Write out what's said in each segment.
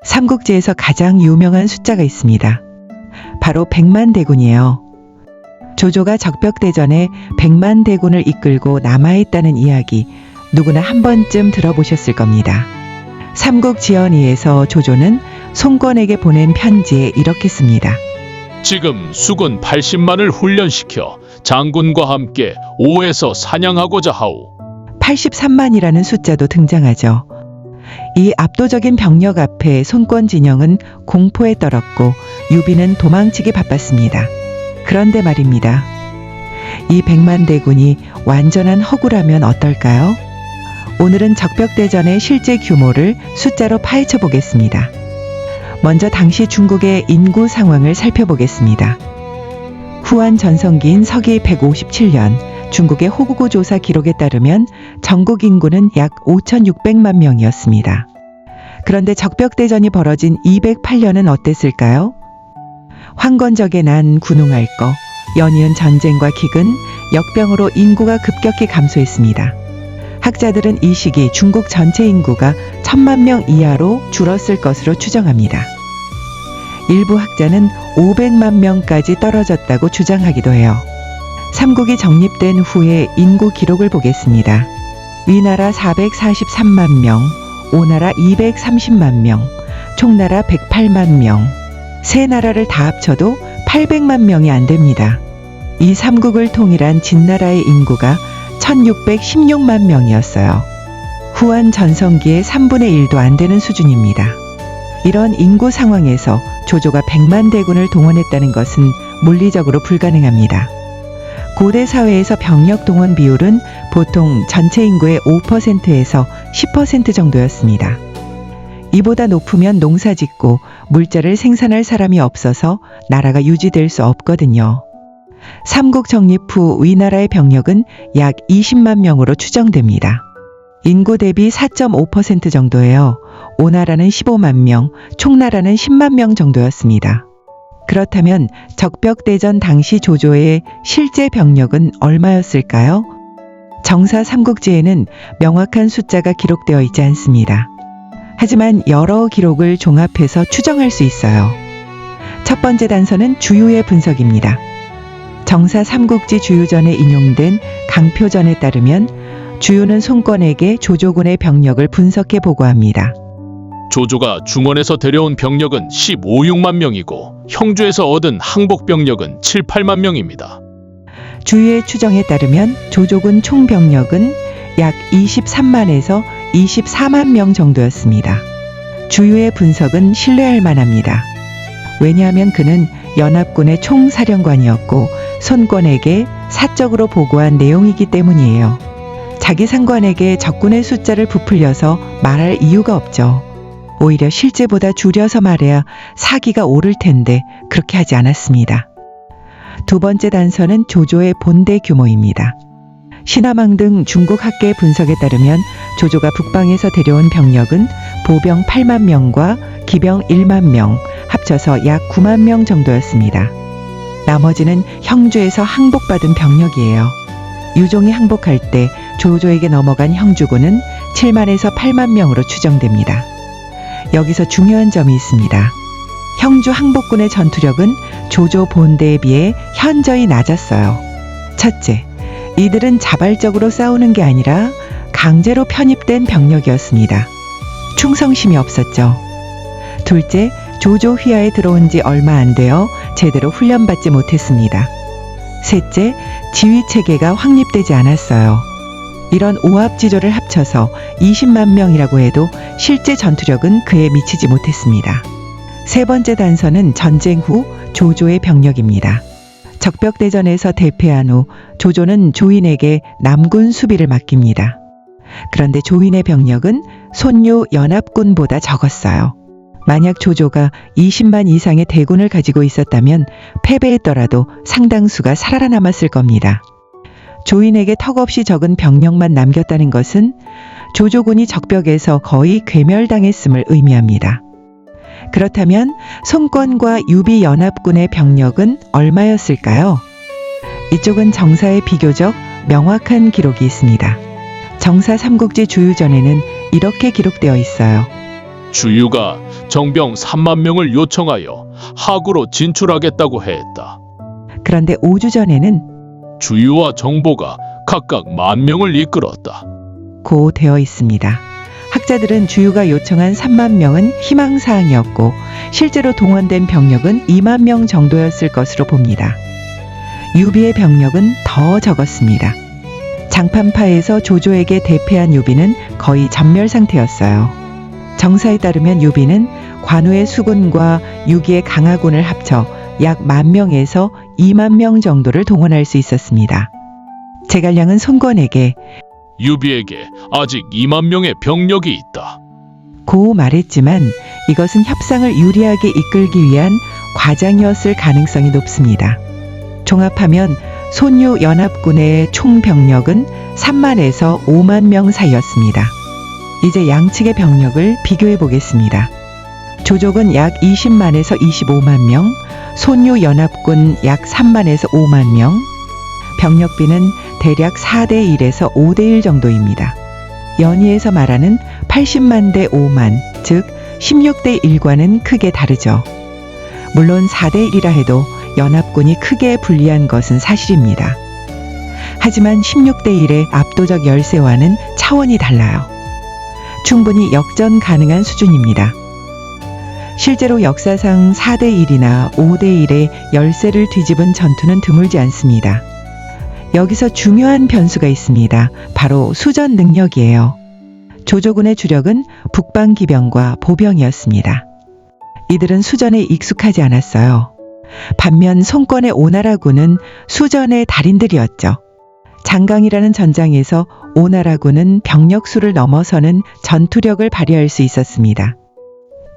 삼국지에서 가장 유명한 숫자가 있습니다. 바로 백만대군이에요. 조조가 적벽대전에 백만대군을 이끌고 남하했다는 이야기 누구나 한 번쯤 들어보셨을 겁니다. 삼국지연의에서 조조는 송권에게 보낸 편지에 이렇게 씁니다. 지금 수군 80만을 훈련시켜 장군과 함께 오에서 사냥하고자 하오. 83만이라는 숫자도 등장하죠. 이 압도적인 병력 앞에 손권 진영은 공포에 떨었고 유비는 도망치기 바빴습니다. 그런데 말입니다. 이 백만대군이 완전한 허구라면 어떨까요? 오늘은 적벽대전의 실제 규모를 숫자로 파헤쳐 보겠습니다. 먼저 당시 중국의 인구 상황을 살펴보겠습니다. 후한 전성기인 서기 157년 중국의 호국고 조사 기록에 따르면 전국 인구는 약 5,600만 명이었습니다. 그런데 적벽대전이 벌어진 208년은 어땠을까요? 황건적의 난 군웅할 거, 연이은 전쟁과 기근, 역병으로 인구가 급격히 감소했습니다. 학자들은 이 시기 중국 전체 인구가 1,000만 명 이하로 줄었을 것으로 추정합니다. 일부 학자는 500만 명까지 떨어졌다고 주장하기도 해요. 삼국이 정립된 후의 인구 기록을 보겠습니다. 위나라 443만 명, 오나라 230만 명, 총나라 108만 명, 세 나라를 다 합쳐도 800만 명이 안 됩니다. 이 삼국을 통일한 진나라의 인구가 1616만 명이었어요. 후한 전성기의 3분의 1도 안 되는 수준입니다. 이런 인구 상황에서 조조가 100만 대군을 동원했다는 것은 물리적으로 불가능합니다. 고대 사회에서 병력 동원 비율은 보통 전체 인구의 5%에서 10% 정도였습니다. 이보다 높으면 농사 짓고 물자를 생산할 사람이 없어서 나라가 유지될 수 없거든요. 삼국 정립 후 위나라의 병력은 약 20만 명으로 추정됩니다. 인구 대비 4.5% 정도예요. 오나라는 15만 명, 총나라는 10만 명 정도였습니다. 그렇다면 적벽대전 당시 조조의 실제 병력은 얼마였을까요? 정사 삼국지에는 명확한 숫자가 기록되어 있지 않습니다. 하지만 여러 기록을 종합해서 추정할 수 있어요. 첫 번째 단서는 주유의 분석입니다. 정사 삼국지 주유전에 인용된 강표전에 따르면 주유는 송권에게 조조군의 병력을 분석해 보고합니다. 조조가 중원에서 데려온 병력은 15,6만 명이고 형주에서 얻은 항복 병력은 7, 8만 명입니다. 주유의 추정에 따르면 조조군 총 병력은 약 23만에서 24만 명 정도였습니다. 주유의 분석은 신뢰할 만합니다. 왜냐하면 그는 연합군의 총사령관이었고 손권에게 사적으로 보고한 내용이기 때문이에요. 자기 상관에게 적군의 숫자를 부풀려서 말할 이유가 없죠. 오히려 실제보다 줄여서 말해야 사기가 오를 텐데 그렇게 하지 않았습니다. 두 번째 단서는 조조의 본대 규모입니다. 신화망 등 중국 학계 분석에 따르면 조조가 북방에서 데려온 병력은 보병 8만 명과 기병 1만 명, 합쳐서 약 9만 명 정도였습니다. 나머지는 형주에서 항복받은 병력이에요. 유종이 항복할 때 조조에게 넘어간 형주군은 7만에서 8만 명으로 추정됩니다. 여기서 중요한 점이 있습니다. 형주 항복군의 전투력은 조조 본대에 비해 현저히 낮았어요. 첫째, 이들은 자발적으로 싸우는 게 아니라 강제로 편입된 병력이었습니다. 충성심이 없었죠. 둘째, 조조 휘하에 들어온 지 얼마 안 되어 제대로 훈련받지 못했습니다. 셋째, 지휘체계가 확립되지 않았어요. 이런 오합지졸을 합쳐서 20만 명이라고 해도 실제 전투력은 그에 미치지 못했습니다. 세 번째 단서는 전쟁 후 조조의 병력입니다. 적벽대전에서 대패한 후 조조는 조인에게 남군 수비를 맡깁니다. 그런데 조인의 병력은 손유 연합군보다 적었어요. 만약 조조가 20만 이상의 대군을 가지고 있었다면 패배했더라도 상당수가 살아남았을 겁니다. 조인에게 턱없이 적은 병력만 남겼다는 것은 조조군이 적벽에서 거의 괴멸당했음을 의미합니다. 그렇다면 손권과 유비 연합군의 병력은 얼마였을까요? 이쪽은 정사에 비교적 명확한 기록이 있습니다. 정사 삼국지 주유전에는 이렇게 기록되어 있어요. 주유가 정병 3만 명을 요청하여 하구로 진출하겠다고 했다. 그런데 5주 전에는 주유와 정보가 각각 1만 명을 이끌었다. 고 되어 있습니다. 학자들은 주유가 요청한 3만 명은 희망사항이었고 실제로 동원된 병력은 2만 명 정도였을 것으로 봅니다. 유비의 병력은 더 적었습니다. 장판파에서 조조에게 대패한 유비는 거의 전멸 상태였어요. 정사에 따르면 유비는 관우의 수군과 유기의 강하군을 합쳐 약 10,000명에서 2만 명 정도를 동원할 수 있었습니다. 제갈량은 손권에게 유비에게 아직 2만 명의 병력이 있다. 고 말했지만 이것은 협상을 유리하게 이끌기 위한 과장이었을 가능성이 높습니다. 종합하면 손유 연합군의 총 병력은 3만에서 5만 명 사이였습니다. 이제 양측의 병력을 비교해 보겠습니다. 조족은 약 20만에서 25만 명, 손유 연합군 약 3만에서 5만 명, 병력비는 대략 4대 1에서 5대 1 정도입니다. 연의에서 말하는 80만 대 5만, 즉 16대 1과는 크게 다르죠. 물론 4대 1이라 해도 연합군이 크게 불리한 것은 사실입니다. 하지만 16대 1의 압도적 열세와는 차원이 달라요. 충분히 역전 가능한 수준입니다. 실제로 역사상 4대 1이나 5대 1의 열세를 뒤집은 전투는 드물지 않습니다. 여기서 중요한 변수가 있습니다. 바로 수전 능력이에요. 조조군의 주력은 북방기병과 보병이었습니다. 이들은 수전에 익숙하지 않았어요. 반면 손권의 오나라군은 수전의 달인들이었죠. 장강이라는 전장에서 오나라군은 병력수를 넘어서는 전투력을 발휘할 수 있었습니다.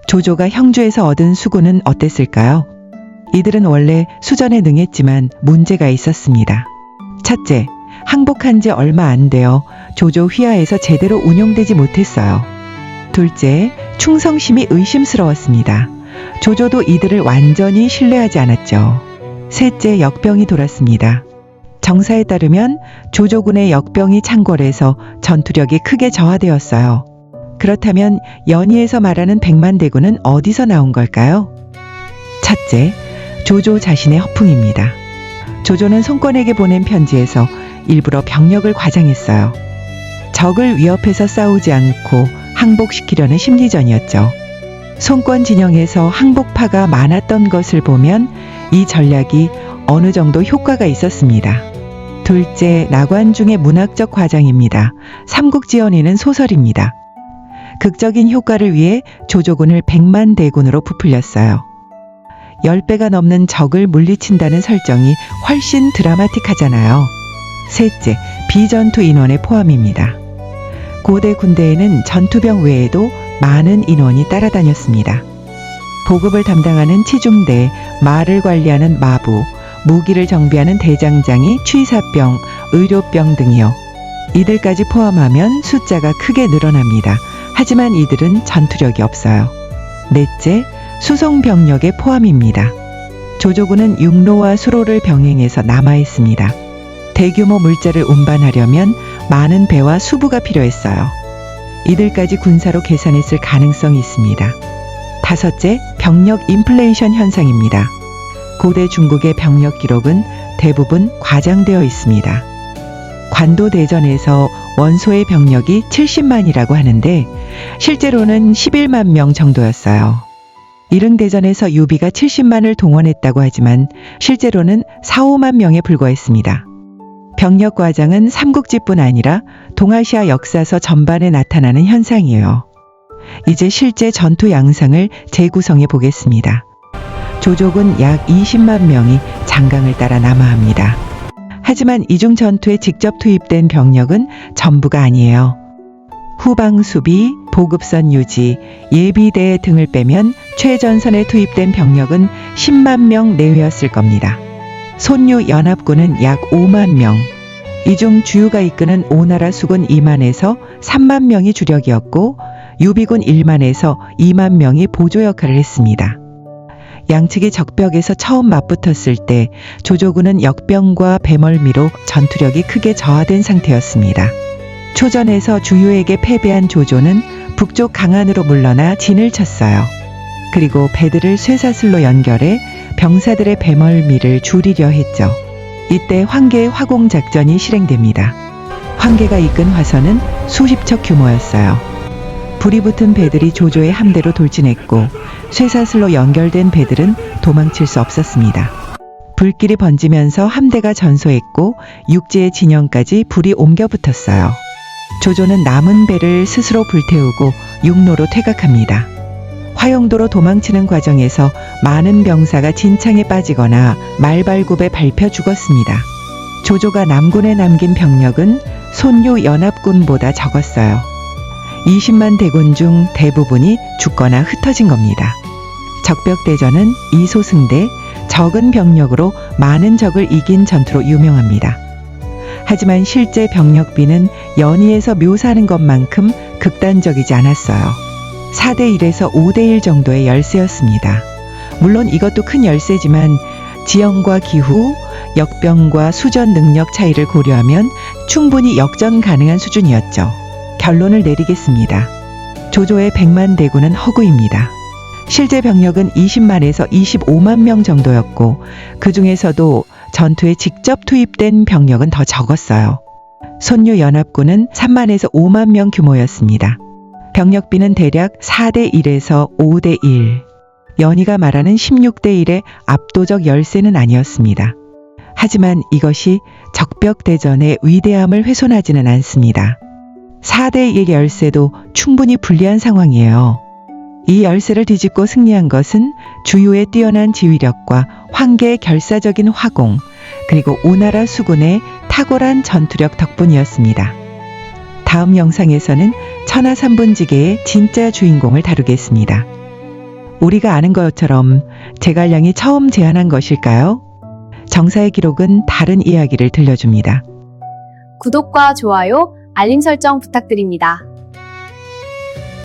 조조가 형주에서 얻은 수군은 어땠을까요? 이들은 원래 수전에 능했지만 문제가 있었습니다. 첫째, 항복한 지 얼마 안 되어 조조 휘하에서 제대로 운용되지 못했어요. 둘째, 충성심이 의심스러웠습니다. 조조도 이들을 완전히 신뢰하지 않았죠. 셋째, 역병이 돌았습니다. 정사에 따르면 조조군의 역병이 창궐해서 전투력이 크게 저하되었어요. 그렇다면 연의에서 말하는 100만 대군은 어디서 나온 걸까요? 첫째, 조조 자신의 허풍입니다. 조조는 손권에게 보낸 편지에서 일부러 병력을 과장했어요. 적을 위협해서 싸우지 않고 항복시키려는 심리전이었죠. 손권 진영에서 항복파가 많았던 것을 보면 이 전략이 어느 정도 효과가 있었습니다. 둘째, 나관중의 문학적 과장입니다. 삼국지연의는 소설입니다. 극적인 효과를 위해 조조군을 100만 대군으로 부풀렸어요. 10배가 넘는 적을 물리친다는 설정이 훨씬 드라마틱하잖아요. 셋째, 비전투 인원의 포함입니다. 고대 군대에는 전투병 외에도 많은 인원이 따라다녔습니다. 보급을 담당하는 치중대, 말을 관리하는 마부, 무기를 정비하는 대장장이 취사병, 의료병 등이요. 이들까지 포함하면 숫자가 크게 늘어납니다. 하지만 이들은 전투력이 없어요. 넷째, 수송병력의 포함입니다. 조조군은 육로와 수로를 병행해서 남하했습니다. 대규모 물자를 운반하려면 많은 배와 수부가 필요했어요. 이들까지 군사로 계산했을 가능성이 있습니다. 다섯째, 병력 인플레이션 현상입니다. 고대 중국의 병력 기록은 대부분 과장되어 있습니다. 관도대전에서 원소의 병력이 70만이라고 하는데 실제로는 11만 명 정도였어요. 이릉대전에서 유비가 70만을 동원했다고 하지만 실제로는 4, 5만 명에 불과했습니다. 병력 과장은 삼국지뿐 아니라 동아시아 역사서 전반에 나타나는 현상이에요. 이제 실제 전투 양상을 재구성해 보겠습니다. 조족은 약 20만 명이 장강을 따라 남하합니다. 하지만 이중 전투에 직접 투입된 병력은 전부가 아니에요. 후방 수비, 보급선 유지, 예비대 등을 빼면 최전선에 투입된 병력은 10만 명 내외였을 겁니다. 손유 연합군은 약 5만 명, 이 중 주유가 이끄는 오나라 수군 2만에서 3만 명이 주력이었고 유비군 1만에서 2만 명이 보조 역할을 했습니다. 양측이 적벽에서 처음 맞붙었을 때 조조군은 역병과 배멀미로 전투력이 크게 저하된 상태였습니다. 초전에서 주유에게 패배한 조조는 북쪽 강안으로 물러나 진을 쳤어요. 그리고 배들을 쇠사슬로 연결해 병사들의 배멀미를 줄이려 했죠. 이때 황계의 화공 작전이 실행됩니다. 황계가 이끈 화선은 수십 척 규모였어요. 불이 붙은 배들이 조조의 함대로 돌진했고 쇠사슬로 연결된 배들은 도망칠 수 없었습니다. 불길이 번지면서 함대가 전소했고 육지의 진영까지 불이 옮겨 붙었어요. 조조는 남은 배를 스스로 불태우고 육로로 퇴각합니다. 화영도로 도망치는 과정에서 많은 병사가 진창에 빠지거나 말발굽에 밟혀 죽었습니다. 조조가 남군에 남긴 병력은 손유 연합군보다 적었어요. 20만 대군 중 대부분이 죽거나 흩어진 겁니다. 적벽대전은 이소승대, 적은 병력으로 많은 적을 이긴 전투로 유명합니다. 하지만 실제 병력비는 연희에서 묘사하는 것만큼 극단적이지 않았어요. 4대1에서 5대1 정도의 열세였습니다. 물론 이것도 큰 열세지만 지형과 기후, 역병과 수전 능력 차이를 고려하면 충분히 역전 가능한 수준이었죠. 결론을 내리겠습니다. 조조의 100만 대군은 허구입니다. 실제 병력은 20만에서 25만 명 정도였고 그 중에서도 전투에 직접 투입된 병력은 더 적었어요. 손유 연합군은 3만에서 5만 명 규모였습니다. 병력비는 대략 4대1에서 5대1. 연희가 말하는 16대1의 압도적 열세는 아니었습니다. 하지만 이것이 적벽대전의 위대함을 훼손하지는 않습니다. 4대1 열세도 충분히 불리한 상황이에요. 이 열세를 뒤집고 승리한 것은 주유의 뛰어난 지휘력과 황계의 결사적인 화공, 그리고 오나라 수군의 탁월한 전투력 덕분이었습니다. 다음 영상에서는 천하삼분지계의 진짜 주인공을 다루겠습니다. 우리가 아는 것처럼 제갈량이 처음 제안한 것일까요? 정사의 기록은 다른 이야기를 들려줍니다. 구독과 좋아요, 알림 설정 부탁드립니다.